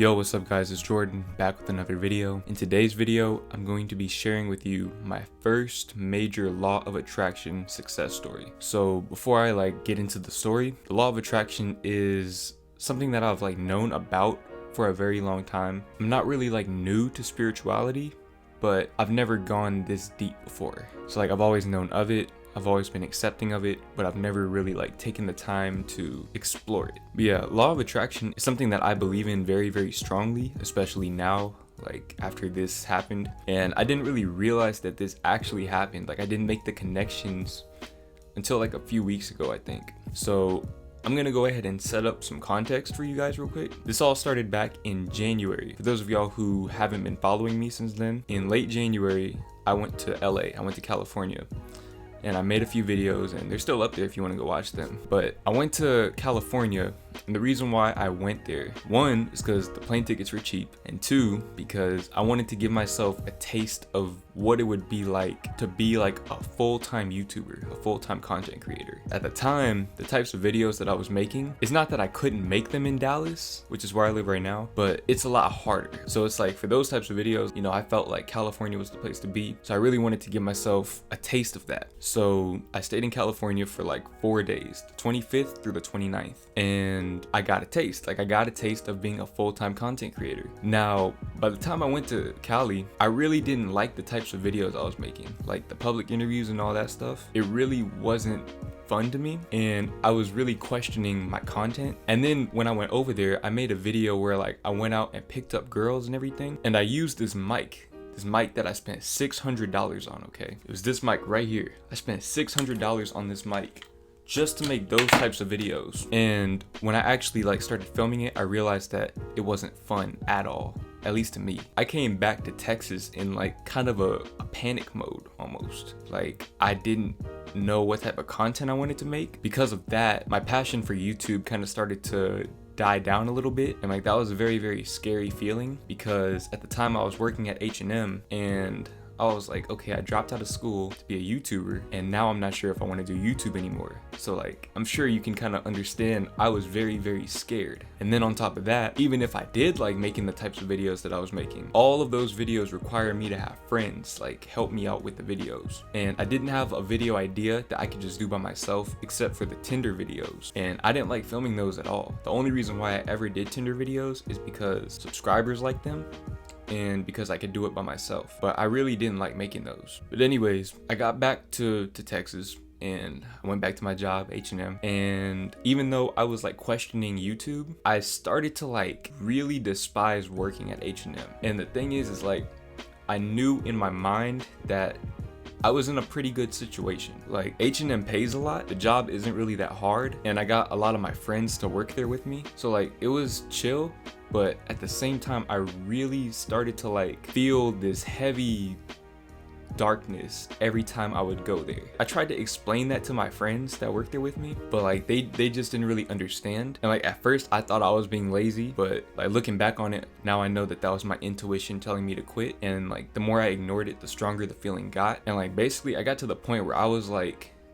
Yo, what's up guys, it's Jordan, back with another video. In today's video, I'm going to be sharing with you my first major law of attraction success story. So before I get into the story, the law of attraction is something that I've known about for a very long time. I'm not really new to spirituality, but I've never gone this deep before. So I've always known of it. I've always been accepting of it, but I've never really taken the time to explore it. But yeah, law of attraction is something that I believe in very, very strongly, especially now, after this happened. And I didn't really realize that this actually happened. I didn't make the connections until a few weeks ago, I think. So I'm gonna go ahead and set up some context for you guys real quick. This all started back in January. For those of y'all who haven't been following me since then, in late January, I went to LA, I went to California. And I made a few videos, and they're still up there if you want to go watch them. But I went to California, and the reason why I went there, one, is because the plane tickets were cheap, and two, because I wanted to give myself a taste of what it would be like to be a full-time YouTuber, a full-time content creator. At the time, the types of videos that I was making, it's not that I couldn't make them in Dallas, which is where I live right now, but it's a lot harder. So it's for those types of videos, I felt like California was the place to be. So I really wanted to give myself a taste of that. So I stayed in California for 4 days, the 25th through the 29th. And I got a taste. I got a taste of being a full-time content creator. Now, by the time I went to Cali, I really didn't like the types of videos I was making. The public interviews and all that stuff. It really wasn't fun to me, and I was really questioning my content. And then when I went over there, I made a video where I went out and picked up girls and everything, and I used this mic that I spent $600 on, okay? It was this mic right here. I spent $600 on this mic just to make those types of videos. And when I actually started filming it, I realized that it wasn't fun at all, at least to me. I came back to Texas in kind of a panic mode almost. I didn't know what type of content I wanted to make. Because of that, my passion for YouTube kind of started to die down a little bit, and that was a very, very scary feeling, because at the time I was working at H&M, and I was okay, I dropped out of school to be a YouTuber, and now I'm not sure if I want to do YouTube anymore. So I'm sure you can kind of understand, I was very, very scared. And then on top of that, even if I did making the types of videos that I was making, all of those videos require me to have friends help me out with the videos. And I didn't have a video idea that I could just do by myself, except for the Tinder videos. And I didn't like filming those at all. The only reason why I ever did Tinder videos is because subscribers liked them, and because I could do it by myself. But I really didn't like making those. But anyways, I got back to Texas, and I went back to my job, H&M. And even though I was questioning YouTube, I started to really despise working at H&M. And the thing is I knew in my mind that I was in a pretty good situation. H&M pays a lot, the job isn't really that hard, and I got a lot of my friends to work there with me. So it was chill, but at the same time, I really started to feel this heavy darkness every time I would go there. I tried to explain that to my friends that worked there with me, but they just didn't really understand. And at first I thought I was being lazy, but looking back on it, now I know that was my intuition telling me to quit. And the more I ignored it, the stronger the feeling got. And basically I got to the point where I was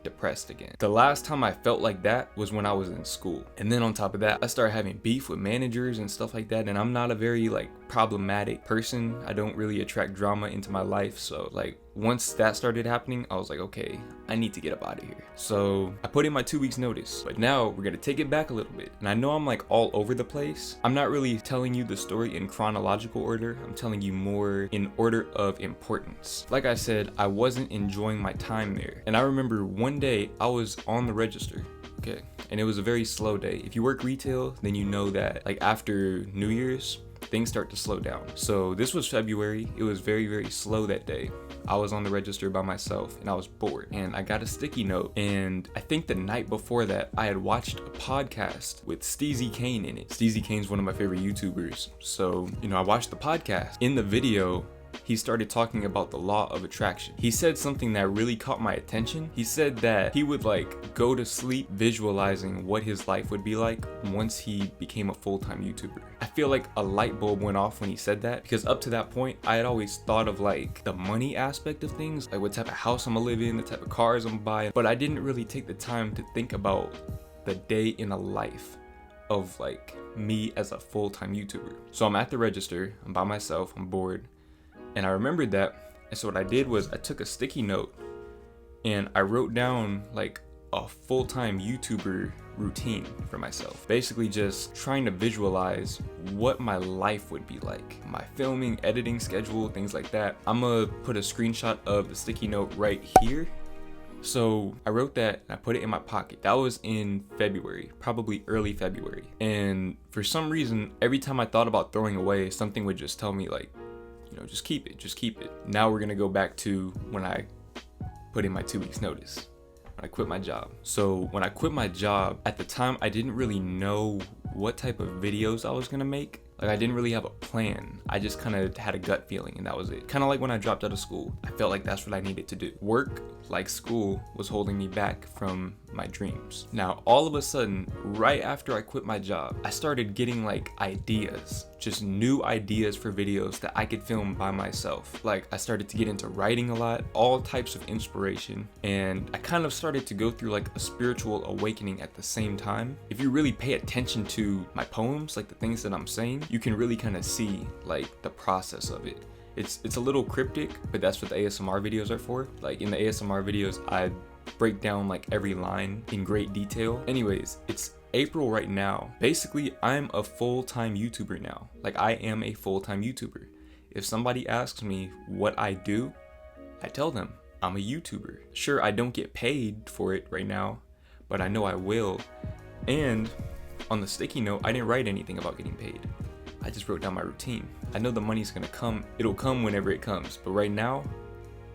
depressed again. The last time I felt like that was when I was in school. And then on top of that, I started having beef with managers and stuff like that, and I'm not a very problematic person. I don't really attract drama into my life. So once that started happening, I was okay, I need to get up out of here. So I put in my 2 weeks notice. But now we're gonna take it back a little bit. And I know I'm all over the place. I'm not really telling you the story in chronological order. I'm telling you more in order of importance. Like I said, I wasn't enjoying my time there. And I remember one day I was on the register. Okay. And it was a very slow day. If you work retail, then you know that after New Year's, things start to slow down. So this was February. It was very, very slow that day. I was on the register by myself, and I was bored, and I got a sticky note. And I think the night before that, I had watched a podcast with Steezy Kane in it. Steezy Kane's one of my favorite YouTubers. So, I watched the podcast. In the video, he started talking about the law of attraction. He said something that really caught my attention. He said that he would go to sleep visualizing what his life would be like once he became a full-time YouTuber. I feel a light bulb went off when he said that, because up to that point, I had always thought of the money aspect of things, what type of house I'm gonna live in, the type of cars I'm gonna buy, but I didn't really take the time to think about the day in a life of me as a full-time YouTuber. So I'm at the register, I'm by myself, I'm bored, and I remembered that. And so what I did was I took a sticky note and I wrote down like a full-time YouTuber routine for myself. Basically just trying to visualize what my life would be like. My filming, editing schedule, things like that. I'm gonna put a screenshot of the sticky note right here. So I wrote that and I put it in my pocket. That was in February, probably early February. And for some reason, every time I thought about throwing away, something would just tell me like, you know, just keep it, just keep it. Now we're gonna go back to when I put in my 2 weeks notice, when I quit my job. So when I quit my job, at the time, I didn't really know what type of videos I was gonna make. Like I didn't really have a plan. I just kind of had a gut feeling and that was it. Kind of like when I dropped out of school. I felt like that's what I needed to do. Work, like school, was holding me back from my dreams. Now, all of a sudden, right after I quit my job, I started getting like ideas, just new ideas for videos that I could film by myself. Like I started to get into writing a lot, all types of inspiration, and I kind of started to go through like a spiritual awakening at the same time. If you really pay attention to my poems, like the things that I'm saying, you can really kind of see like the process of it. It's a little cryptic, but that's what the ASMR videos are for. Like in the ASMR videos, I break down like every line in great detail. Anyways, it's April right now. Basically, I'm a full-time YouTuber now. Like I am a full-time YouTuber. If somebody asks me what I do, I tell them I'm a YouTuber. Sure, I don't get paid for it right now, but I know I will. And on the sticky note, I didn't write anything about getting paid. I just wrote down my routine. I know the money's gonna come. It'll come whenever it comes. But right now,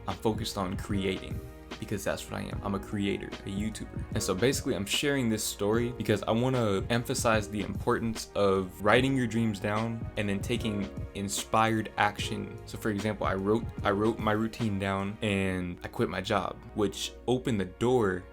I'm focused on creating because that's what I am. I'm a creator, a YouTuber. And so basically I'm sharing this story because I wanna emphasize the importance of writing your dreams down and then taking inspired action. So for example, I wrote my routine down and I quit my job, which opened the door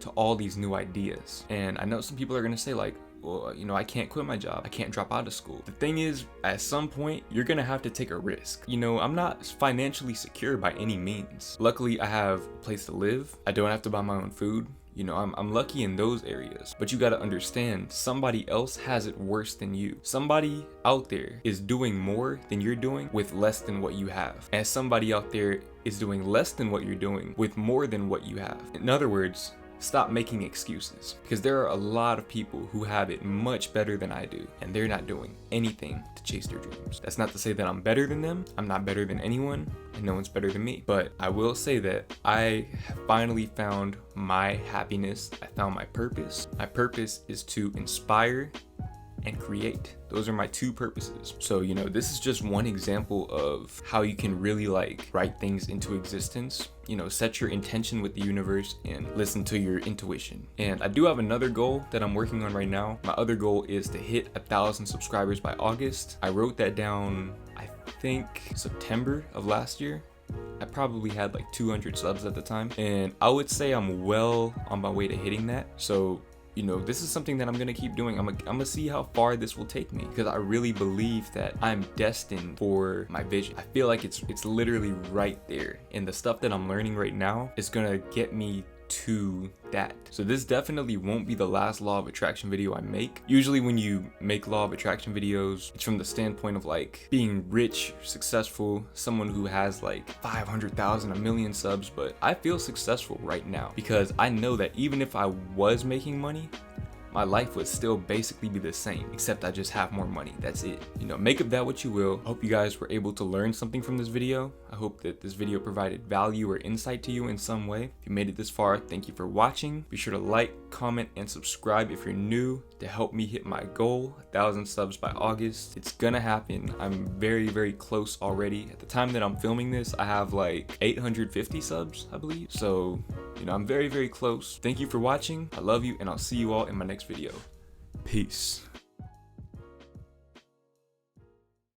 to all these new ideas. And I know some people are gonna say like, well, you know, I can't quit my job. I can't drop out of school. The thing is, at some point, you're gonna have to take a risk. You know, I'm not financially secure by any means. Luckily, I have a place to live. I don't have to buy my own food. You know, I'm lucky in those areas. But you gotta understand, somebody else has it worse than you. Somebody out there is doing more than you're doing with less than what you have. And somebody out there is doing less than what you're doing with more than what you have. In other words, stop making excuses, because there are a lot of people who have it much better than I do, and they're not doing anything to chase their dreams. That's not to say that I'm better than them. I'm not better than anyone, and no one's better than me. But I will say that I have finally found my happiness. I found my purpose. My purpose is to inspire and create. Those are my two purposes. So, you know, this is just one example of how you can really like write things into existence. You know, set your intention with the universe and listen to your intuition. And I do have another goal that I'm working on right now. My other goal is to hit 1,000 subscribers by August. I wrote that down, I think September of last year. I probably had like 200 subs at the time, and I would say I'm well on my way to hitting that. So, you know, this is something that I'm gonna keep doing. I'm gonna see how far this will take me, because I really believe that I'm destined for my vision. I feel like it's literally right there, and the stuff that I'm learning right now is gonna get me to that. So this definitely won't be the last law of attraction video I make. Usually when you make law of attraction videos, it's from the standpoint of like being rich, successful, someone who has like 500,000, 1 million subs. But I feel successful right now because I know that even if I was making money, my life would still basically be the same, except I just have more money. That's it. You know, make of that what you will. Hope you guys were able to learn something from this video. I hope that this video provided value or insight to you in some way. If you made it this far, thank you for watching. Be sure to like, comment, and subscribe if you're new to help me hit my goal, 1,000 subs by August. It's gonna happen. I'm very, very close already. At the time that I'm filming this, I have like 850 subs, I believe. So, you know, I'm very, very close. Thank you for watching. I love you, and I'll see you all in my next video. Peace.